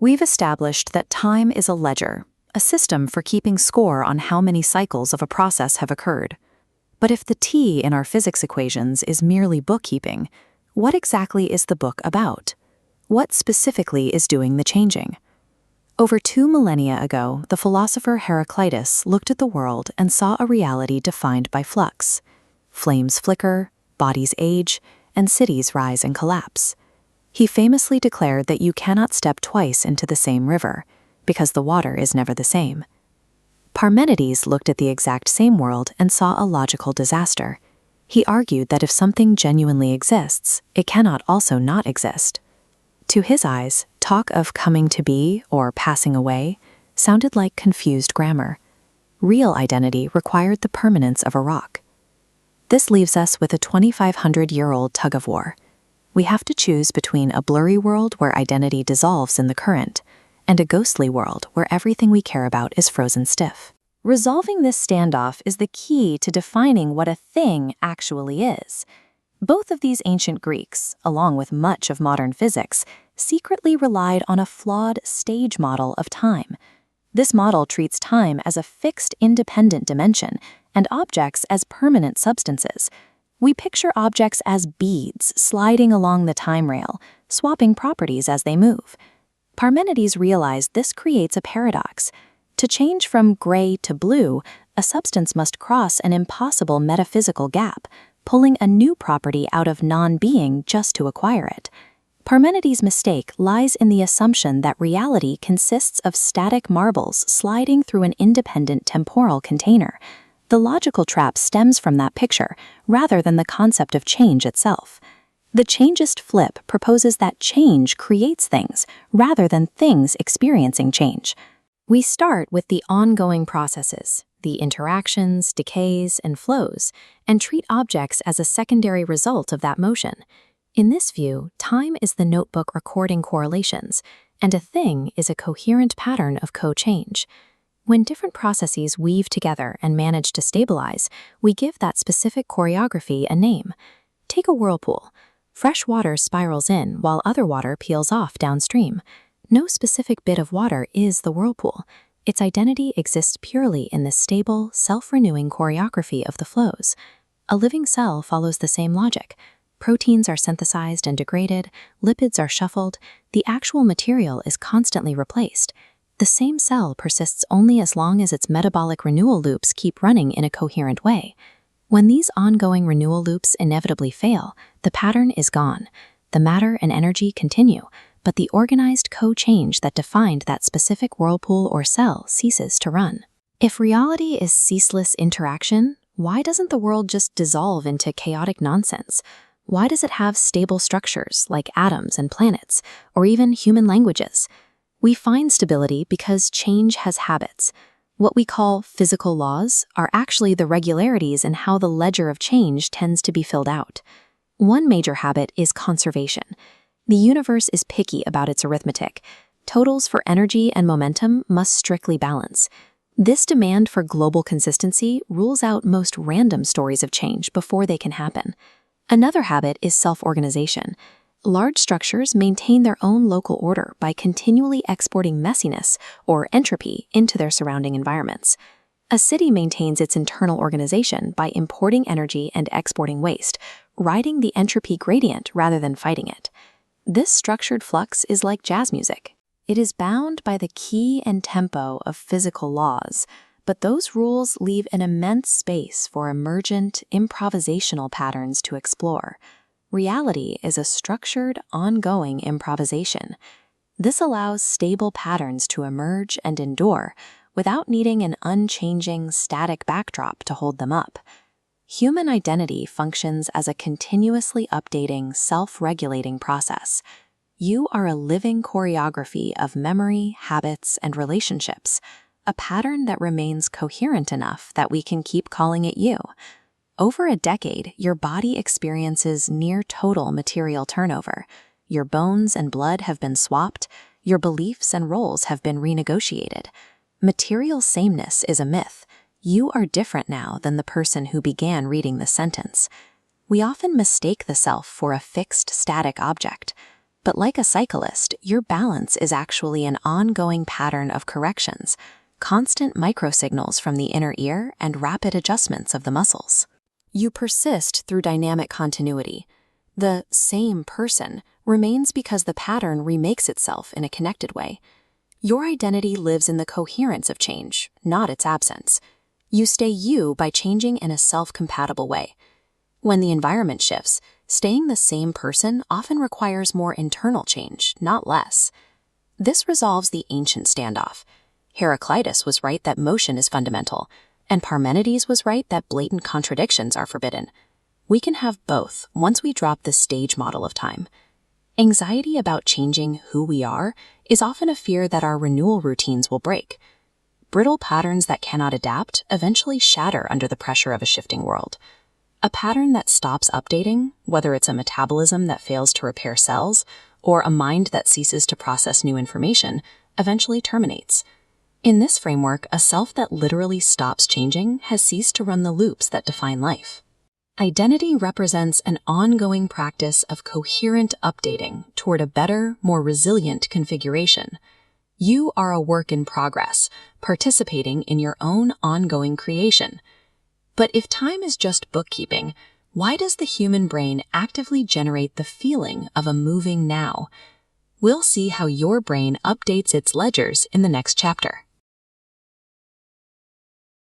We've established that time is a ledger, a system for keeping score on how many cycles of a process have occurred. But if the T in our physics equations is merely bookkeeping, what exactly is the book about? What specifically is doing the changing? Over 2 millennia ago, the philosopher Heraclitus looked at the world and saw a reality defined by flux. Flames flicker, bodies age, and cities rise and collapse. He famously declared that you cannot step twice into the same river, because the water is never the same. Parmenides looked at the exact same world and saw a logical disaster. He argued that if something genuinely exists, it cannot also not exist. To his eyes, talk of coming to be or passing away sounded like confused grammar. Real identity required the permanence of a rock. This leaves us with a 2,500-year-old tug-of-war. We have to choose between a blurry world where identity dissolves in the current and a ghostly world where everything we care about is frozen stiff. Resolving this standoff is the key to defining what a thing actually is. Both of these ancient Greeks, along with much of modern physics, secretly relied on a flawed stage model of time. This model treats time as a fixed, independent dimension and objects as permanent substances. We picture objects as beads sliding along the time rail, swapping properties as they move. Parmenides realized this creates a paradox. To change from gray to blue, a substance must cross an impossible metaphysical gap, pulling a new property out of non-being just to acquire it. Parmenides' mistake lies in the assumption that reality consists of static marbles sliding through an independent temporal container. The logical trap stems from that picture, rather than the concept of change itself. The changist flip proposes that change creates things, rather than things experiencing change. We start with the ongoing processes, the interactions, decays, and flows, and treat objects as a secondary result of that motion. In this view, time is the notebook recording correlations, and a thing is a coherent pattern of co-change. When different processes weave together and manage to stabilize, we give that specific choreography a name. Take a whirlpool. Fresh water spirals in while other water peels off downstream. No specific bit of water is the whirlpool. Its identity exists purely in the stable, self-renewing choreography of the flows. A living cell follows the same logic. Proteins are synthesized and degraded, lipids are shuffled, the actual material is constantly replaced. The same cell persists only as long as its metabolic renewal loops keep running in a coherent way. When these ongoing renewal loops inevitably fail, the pattern is gone. The matter and energy continue, but the organized co-change that defined that specific whirlpool or cell ceases to run. If reality is ceaseless interaction, why doesn't the world just dissolve into chaotic nonsense? Why does it have stable structures like atoms and planets, or even human languages? We find stability because change has habits. What we call physical laws are actually the regularities in how the ledger of change tends to be filled out. One major habit is conservation. The universe is picky about its arithmetic. Totals for energy and momentum must strictly balance. This demand for global consistency rules out most random stories of change before they can happen. Another habit is self-organization. Large structures maintain their own local order by continually exporting messiness or entropy into their surrounding environments. A city maintains its internal organization by importing energy and exporting waste, riding the entropy gradient rather than fighting it. This structured flux is like jazz music. It is bound by the key and tempo of physical laws, but those rules leave an immense space for emergent, improvisational patterns to explore. Reality is a structured, ongoing improvisation. This allows stable patterns to emerge and endure without needing an unchanging, static backdrop to hold them up. Human identity functions as a continuously updating, self-regulating process. You are a living choreography of memory, habits, and relationships, a pattern that remains coherent enough that we can keep calling it you. Over a decade, your body experiences near-total material turnover. Your bones and blood have been swapped, your beliefs and roles have been renegotiated. Material sameness is a myth. You are different now than the person who began reading this sentence. We often mistake the self for a fixed, static object. But like a cyclist, your balance is actually an ongoing pattern of corrections, constant microsignals from the inner ear and rapid adjustments of the muscles. You persist through dynamic continuity. The same person remains because the pattern remakes itself in a connected way. Your identity lives in the coherence of change, not its absence. You stay you by changing in a self-compatible way. When the environment shifts, staying the same person often requires more internal change, not less. This resolves the ancient standoff. Heraclitus was right that motion is fundamental, and Parmenides was right that blatant contradictions are forbidden. We can have both once we drop the stage model of time. Anxiety about changing who we are is often a fear that our renewal routines will break. Brittle patterns that cannot adapt eventually shatter under the pressure of a shifting world. A pattern that stops updating, whether it's a metabolism that fails to repair cells or a mind that ceases to process new information, eventually terminates. In this framework, a self that literally stops changing has ceased to run the loops that define life. Identity represents an ongoing practice of coherent updating toward a better, more resilient configuration. You are a work in progress, participating in your own ongoing creation. But if time is just bookkeeping, why does the human brain actively generate the feeling of a moving now? We'll see how your brain updates its ledgers in the next chapter.